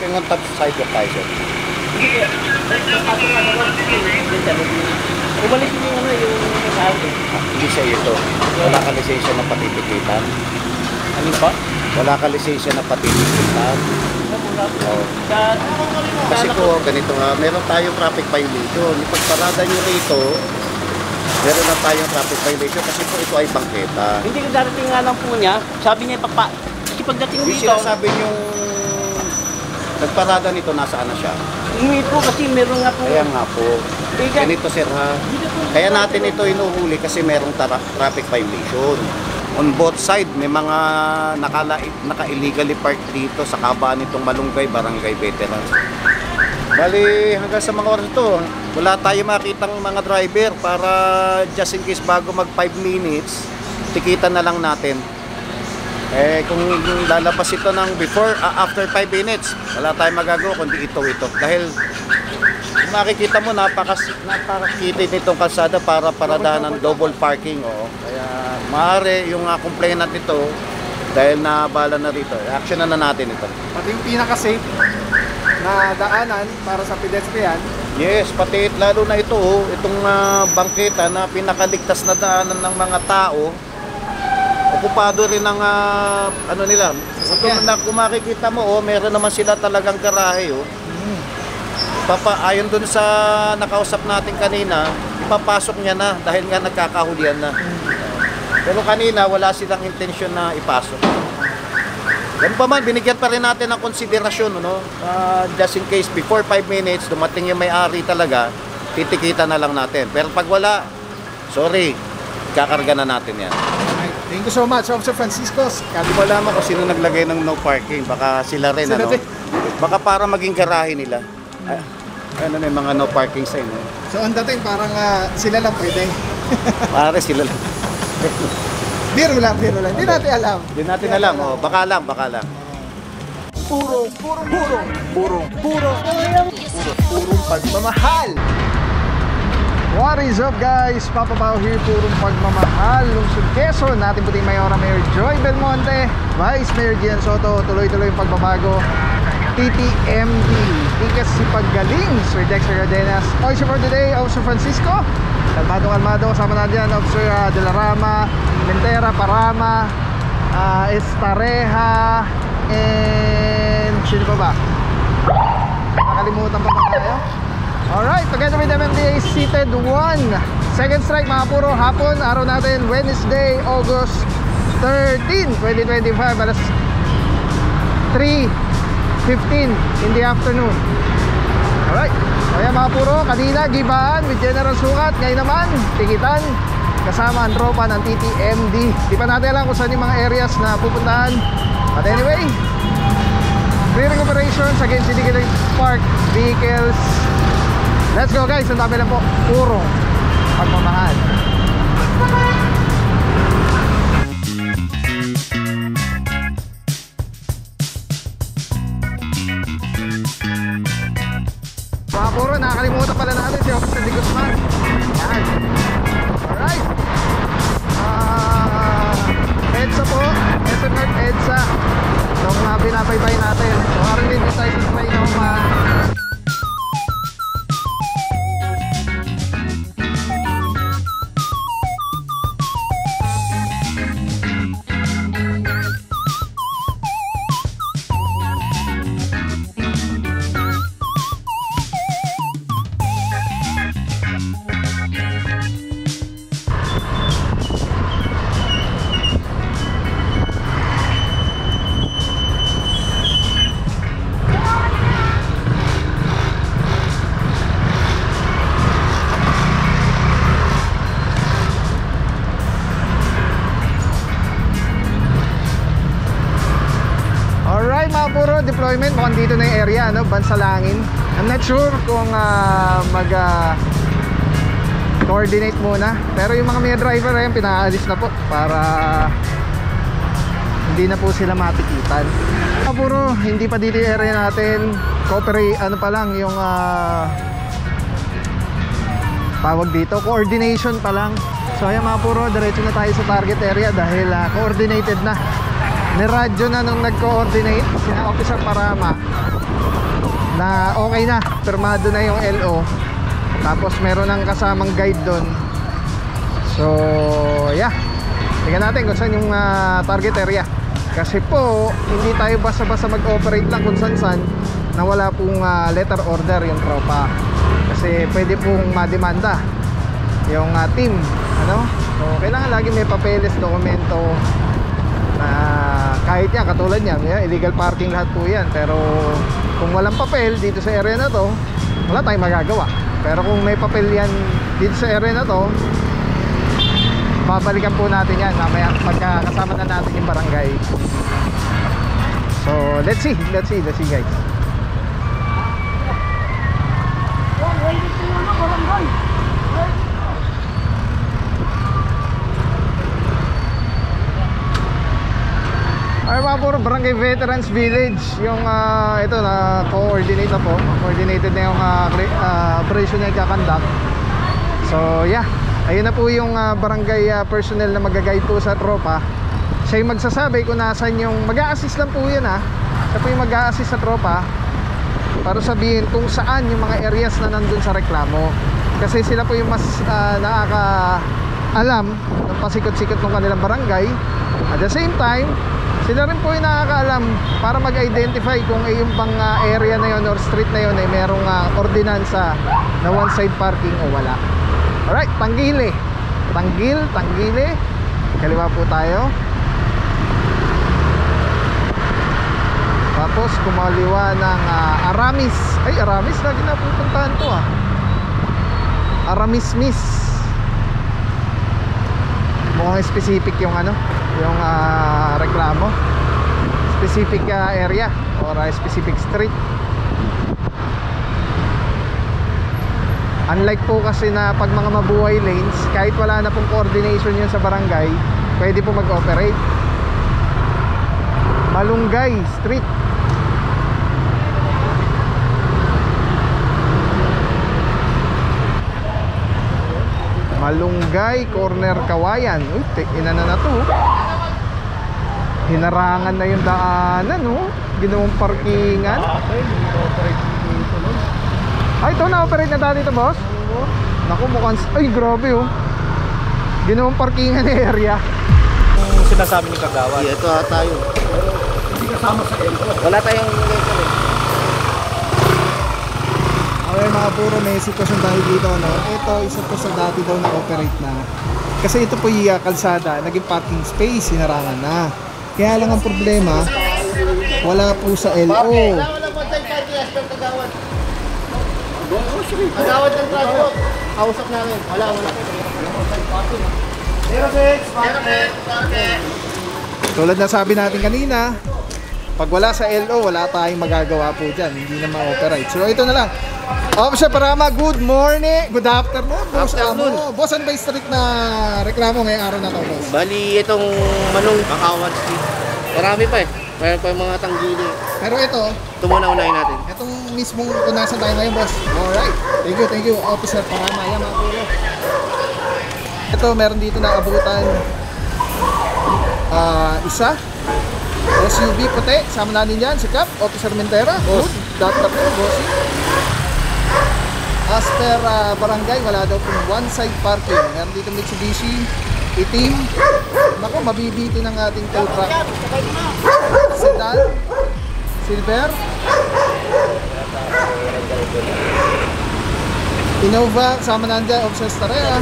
parking on top sidewalk tayo, sir. Umalis mo yung sabi. Hindi siya ito. Wala ka lisensya na patitikitan. Ano pa? Wala ka lisensya na patitikitan. Kasi po, ganito nga, meron tayong traffic violation. Yung pagparada nyo rito, meron na tayong traffic violation kasi po ito ay bangketa. Hindi ko darating nga lang po niya. Sabi niya, kasi pagdating Yung dito, sinasabi yung nagparada nito, nasaan na siya? umuwi po kasi meron nga po. Kaya nga po. Ganito sir ha. Kaya natin ito inuhuli kasi merong traffic violation. On both side, may mga naka-illegally parked dito sa kabaan nitong Malunggay, Barangay Veterans. Bali, hanggang sa mga oras ito, wala tayo makitang mga driver para just in case bago mag 5 minutes, tikitan na lang natin. Kung lalabas ito ng after 5 minutes, wala tayong magagawa kundi ito. Dahil kung makikita mo, napakakitid nitong kalsada para paradahan ng double parking. Oo. Kaya maaari yung complainant nito, dahil nabala na rito, action na natin ito. Pati yung pinaka-safe na daanan para sa pedestrian. Yes, pati lalo na ito, itong bangketa na pinakaligtas na daanan ng mga tao. Okupado rin ng ano nila. Kung makikita mo, meron naman sila talagang garahe. Ayon dun sa nakausap natin kanina, ipapasok niya na dahil nga nagkakahulian na. Pero kanina wala silang intensyon na ipasok. Ganun pa man, binigyan pa rin natin ng konsiderasyon, no? Just in case before 5 minutes dumating yung may-ari talaga, titikita na lang natin. Pero pag wala, sorry, kakarga na natin yan. Thank you so much, Officer Francisco. Hindi ko alam kung sino naglagay ng no parking. Baka sila rin, ano? Baka para maging garahe nila. Ano may mga no parking sign. So ang dating parang sila lang pwede. Pare sila lang. Biro lang. Hindi natin alam. Hindi natin alam. Baka lang. Purong pagmamahal. What is up guys? Papa Pao here, purong pagmamahal. Lungsod Quezon, natin puting Mayora Mayor Joy Belmonte, Vice Mayor Gian Soto, tuloy-tuloy yung pagbabago. TTMD, Tikas si Paggaling, Sir Dexter Cardenas. Officer for today, Officer Francisco. Kalmado, kasama natin yan, Officer De La Rama, Mentera, Parama, Estareja, and sino pa ba? Nakalimutan pa ba tayo? Alright, together with MMDA seated 1. Second strike mga puro hapon. Araw natin Wednesday, August 13, 2025. Alas 3:15 in the afternoon. Alright, kaya mga puro, kanina gibaan with General Sukat. Ngayon naman, tikitan kasama ang tropa ng TTMD. Di pa natin alam kung saan yung mga areas na pupuntahan. But anyway, clearing operations against illegal parked vehicles. Let's go guys, ang dami lang po, puro pagmamahal. Mga puro, nakakalimutan pala natin si Officer de Guzman. Yan. Alright. EDSA po, SMF EDSA. Itong binabaybay natin. So, haring din tayo sa may naman. Deployment, mukhang dito na yung area, no? Bansalangin. I'm not sure kung mag-coordinate muna. Pero yung mga driver ayun, pinaalis na po para hindi na po sila matikitan. Puro, hindi pa dito yung area natin. Cooperate, ano pa lang, yung tawag dito, coordination pa lang. So ayan mga puro, diretso na tayo sa target area dahil coordinated na. Niradyo na nung nag-coordinate sina Officer Parama na okay na, pirmado na yung LO. Tapos meron ng kasamang guide doon. So yeah, tingnan natin kung saan yung target area. Kasi po hindi tayo basta-basta mag-operate lang kung saan na wala pong letter order yung tropa. Kasi pwede pong mademanda yung team, ano? So kailangan lagi may papeles, dokumento na kahit yan, katulad yan, illegal parking lahat po yan. Pero kung walang papel dito sa area na to, wala tayong magagawa. Pero kung may papel yan dito sa area na to, babalikan po natin yan mamaya pagkakasama na natin yung barangay. So let's see guys. Ay mga puro Barangay Veterans Village yung ito na coordinate na po, coordinated na yung operation na ikakandak. So yeah, ayun na po yung barangay personnel na mag-guide po sa tropa. Siya yung magsasabi kung nasan yung mag-a-assist lang po yan siya po yung mag-a-assist sa tropa para sabihin kung saan yung mga areas na nandun sa reklamo. Kasi sila po yung mas nakaka-alam ng pasikot-sikot ng kanilang barangay. At the same time, sila rin po yung nakakaalam para mag-identify kung yung bang area na yun or street na yun ay merong ordinansa na one side parking o wala. Alright, Tanggili. Tanggili. Kaliwa po tayo. Tapos kumaliwa ng Aramis. Ay, Aramis, lagi na pupuntahan to Aramismis. Mukhang specific yung yung reklamo. Specific area or specific street. Unlike po kasi na pag mga mabuhay lanes, kahit wala na pong coordination yun sa barangay, pwede po mag-operate. Malunggay Street. Malunggay, corner Kawayan. Uy, inana na to. Hinarangan na yung daanan, ginawang parkingan. Ay, ito na-operate na tayo dito, boss? Naku, mukhang... Ay, grabe, ginawang parkingan na area. Yung sinasabi ni Kagawad. Ito tayo. Hindi kasama sa LO. Wala tayong letter. Okay mga puro, may sitwasyon tayo dito, Ito, isa po sa dati daw na-operate na. Kasi ito po yung kalsada, naging parking space, hinarangan na. Kaya lang ang problema, wala po sa LO. Wala mo tayo parking, Kagawad. Kagawad ng traffic. Kausap namin. Wala. 06. Tulad na sabi natin kanina, pag wala sa LO, wala tayong magagawa po dyan. Hindi na ma-operate. So ito na lang. Officer Parama, good morning. Good afternoon, boss. Boss, ano ba yung street na reklamo ngayong araw na to, boss? Bali, itong Manong Bakawan Street. Marami pa Mayroon pa yung mga Tanggili. Pero ito Unahin natin. itong mismong kung nasan tayo ngayon, boss. Alright. Thank you, Officer Parama. Yan mga pulo. Ito, meron dito na abutan. Isa. SUV puti. Sama natin yan, si Cap, Officer Mentera. Good. Dr. po, bossy. As per barangay, wala daw pong one side parking. Meron dito Mitsubishi, itim. Naku, mabibiti ng ating tow truck. Sedan, silver. Innova, sama na dyan, Officer Starea.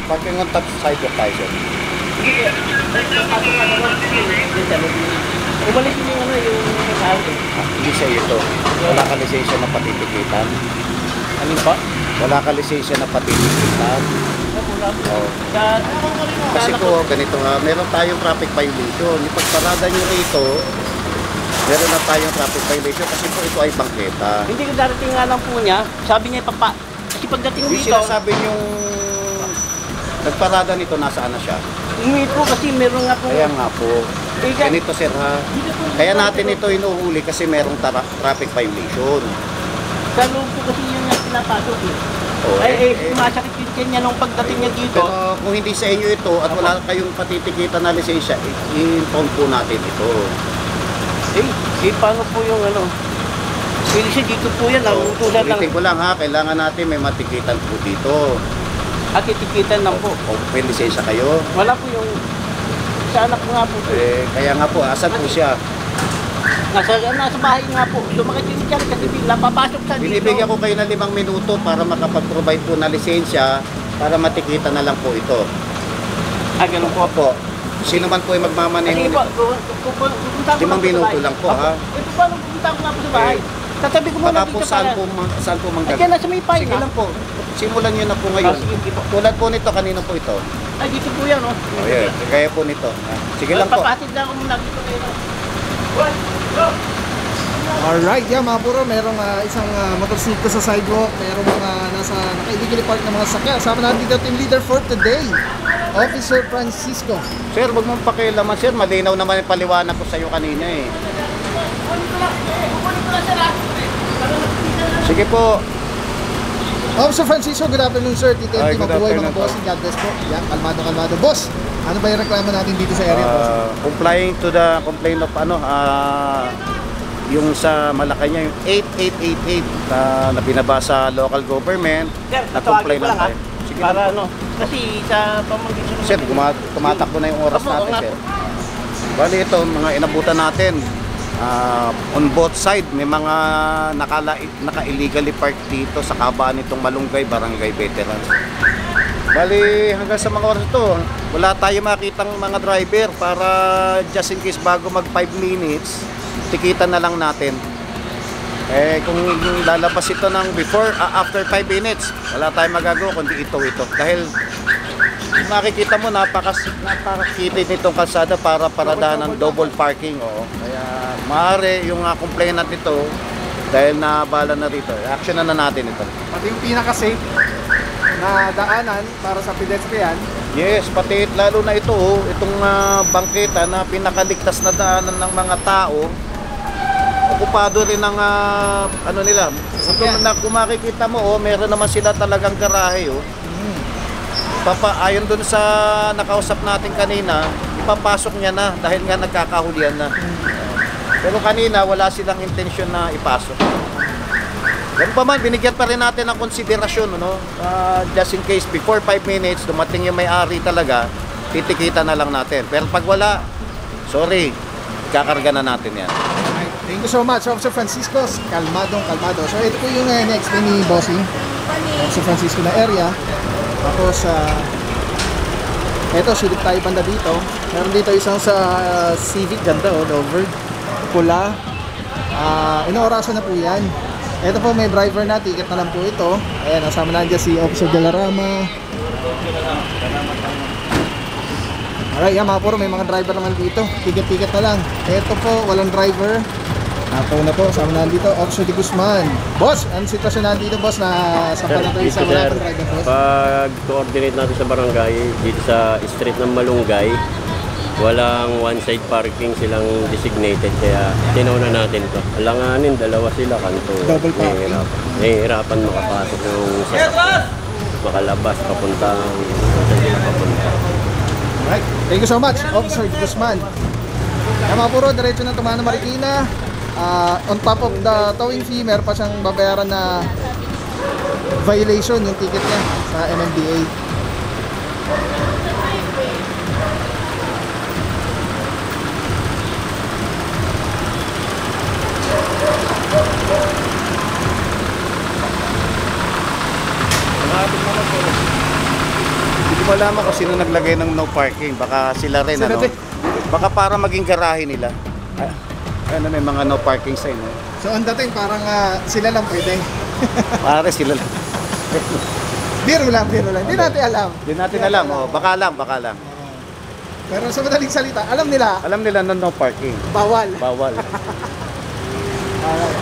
Parking on top side of tayo. Umalis din yung yung sahod. Hindi siya ito. Wala ka lisensya na patitikitan. Ano ba? Wala ka lisensya na patitikitan. Oh. Kasi po, ganito nga, meron tayong traffic violation. Yung pagparada nyo rito, meron na tayong traffic violation kasi po ito ay bangketa. Hindi ko darating nga lang po niya. Sabi niya kasi pagdating Yung dito, sinasabi yung nagparada nito, nasaan na siya? umuwi po kasi meron nga po. Kaya nga po, Ganito sir ha. Kaya natin ito inuhuli kasi merong traffic violation. Sa loob po kasi yun yung pinapasok eh. Oh, Sumasakit yung tiyan niya nung pagdating niya dito. Pero kung hindi sa inyo ito at wala kayong patitikitan na lisensya, i-inform po natin ito. Paano po yung ano? Kasi dito po yan, nagutusan lang. Ulitin ko lang ha, kailangan natin may matikitan po dito. At titikitan lang po. O may lisensya kayo. Wala po yung... Sa anak ko nga po. Kaya nga po, asan po siya? Nasa bahay nga po. Sumakit yung tiyan kasi bigla papasok sa dito. Binibigyan ko kayo ng 5 minuto para makapag-provide po na lisensya para matikitan na lang po ito. Ganun po. Opo. Sino man po ay magmamaneho Sige po, pupunta ko 5 minuto lang po ha. Ito po, pupunta ko nga po sa bahay. Tatabi ko muna Baka dito po saan po Ay, dyan na sa may pain Sige lang po. Simulan nyo na po ngayon. Sige po. Tulad po nito, kanino po ito? Ay, dito po yan, oh. Yeah. Kaya po nito. Sige lang po. Papatid lang ako muna dito kayo. Alright, yeah mga puro, merong isang motorsiklo sa sidewalk, merong mga nasa naka-illegally park na mga sakya. Sama natin dito team leader for today, Officer Francisco. Sir, wag mong pakialaman sir. Malinaw naman yung paliwanag ko sa iyo kanina eh. Sige po. Officer Francisco, good afternoon sir. Tito Ay, Empty, good mabuhay afternoon mga boss. God bless po. Yan, kalmado. Boss, ano ba yung reklamo natin dito sa area, boss? Complying to the complaint of yung sa Malacanang, yung 8888 na binaba sa local government. Sir, na complain lang tayo. Sige para lang po. ano, kasi sa pamangkin ko. Sir, tumatakbo na yung oras Opo, natin, nga sir. po. Bali ito, mga inabutan natin. On both side, may mga naka-illegally parked dito sa kabaan nitong Malunggay, Barangay Veterans. Bali, hanggang sa mga oras ito, wala tayo makitang mga driver para just in case bago mag 5 minutes, tikitan na lang natin. Kung lalabas ito ng after 5 minutes, wala tayong magagawa kundi ito. Dahil makikita mo, napakakitid nitong kalsada para paradahan ng double parking. Kaya maaari yung complainant nito, dahil nabala na rito, action na natin ito. Pati yung pinaka-safe na daanan para sa pedestrian. Yes, pati lalo na ito, itong bangketa na pinakaligtas na daanan ng mga tao, okupado rin ng ano nila. Kung makikita mo, meron naman sila talagang garahe. Ayon dun sa nakausap natin kanina, ipapasok niya na dahil nga nagkakahulian na. Pero kanina wala silang intensyon na ipasok. Ganun pa man, binigyan pa rin natin ng konsiderasyon, just in case before 5 minutes dumating yung may-ari talaga, titikita na lang natin. Pero pag wala, sorry, kakarga na natin yan. Thank you so much, Officer Francisco. Kalmado. So ito po yung next ni Bossing, Officer Francisco na area. Tapos eto, silip tayo banda dito. Meron dito isang sa Civic, ganda Dover, pula. Inoorasan na po yan. Ito po, may driver na, ticket na lang po ito. Ayan, nasama na dyan si Officer Galarama. Alright, yan mga puro, may mga driver naman dito. Ticket na lang. Ito po, walang driver. Napo na po, sama na dito, Officer de Guzman. Boss, anong sitwasyon na dito, boss, na sa panatoy sa wala pang driver, boss? Pag-coordinate natin sa barangay, dito sa street ng Malunggay, walang one-side parking, silang designated, kaya tinauna natin to. Alanganin, dalawa sila, kanto. Double parking. Nahihirapan makapasok ng sasakyan. Makalabas, papuntang saan sila papunta. Alright, thank you so much, Officer de Guzman. Yan mga puro, diretso ng Tumana Marikina. On top of the towing fee, meron pa siyang babayaran na violation yung ticket niya sa MMDA. Hindi ko malaman kung sino naglagay ng no parking. Baka sila rin, Sila ano? din. Baka para maging garahe nila. May mga no parking sign. So ang dating parang sila lang pwede. Pare sila lang. Biro lang. Hindi natin alam. Hindi natin alam. Baka lang. Pero sa madaling salita, alam nila, Alam nila na no parking. bawal. Bawal. Alright.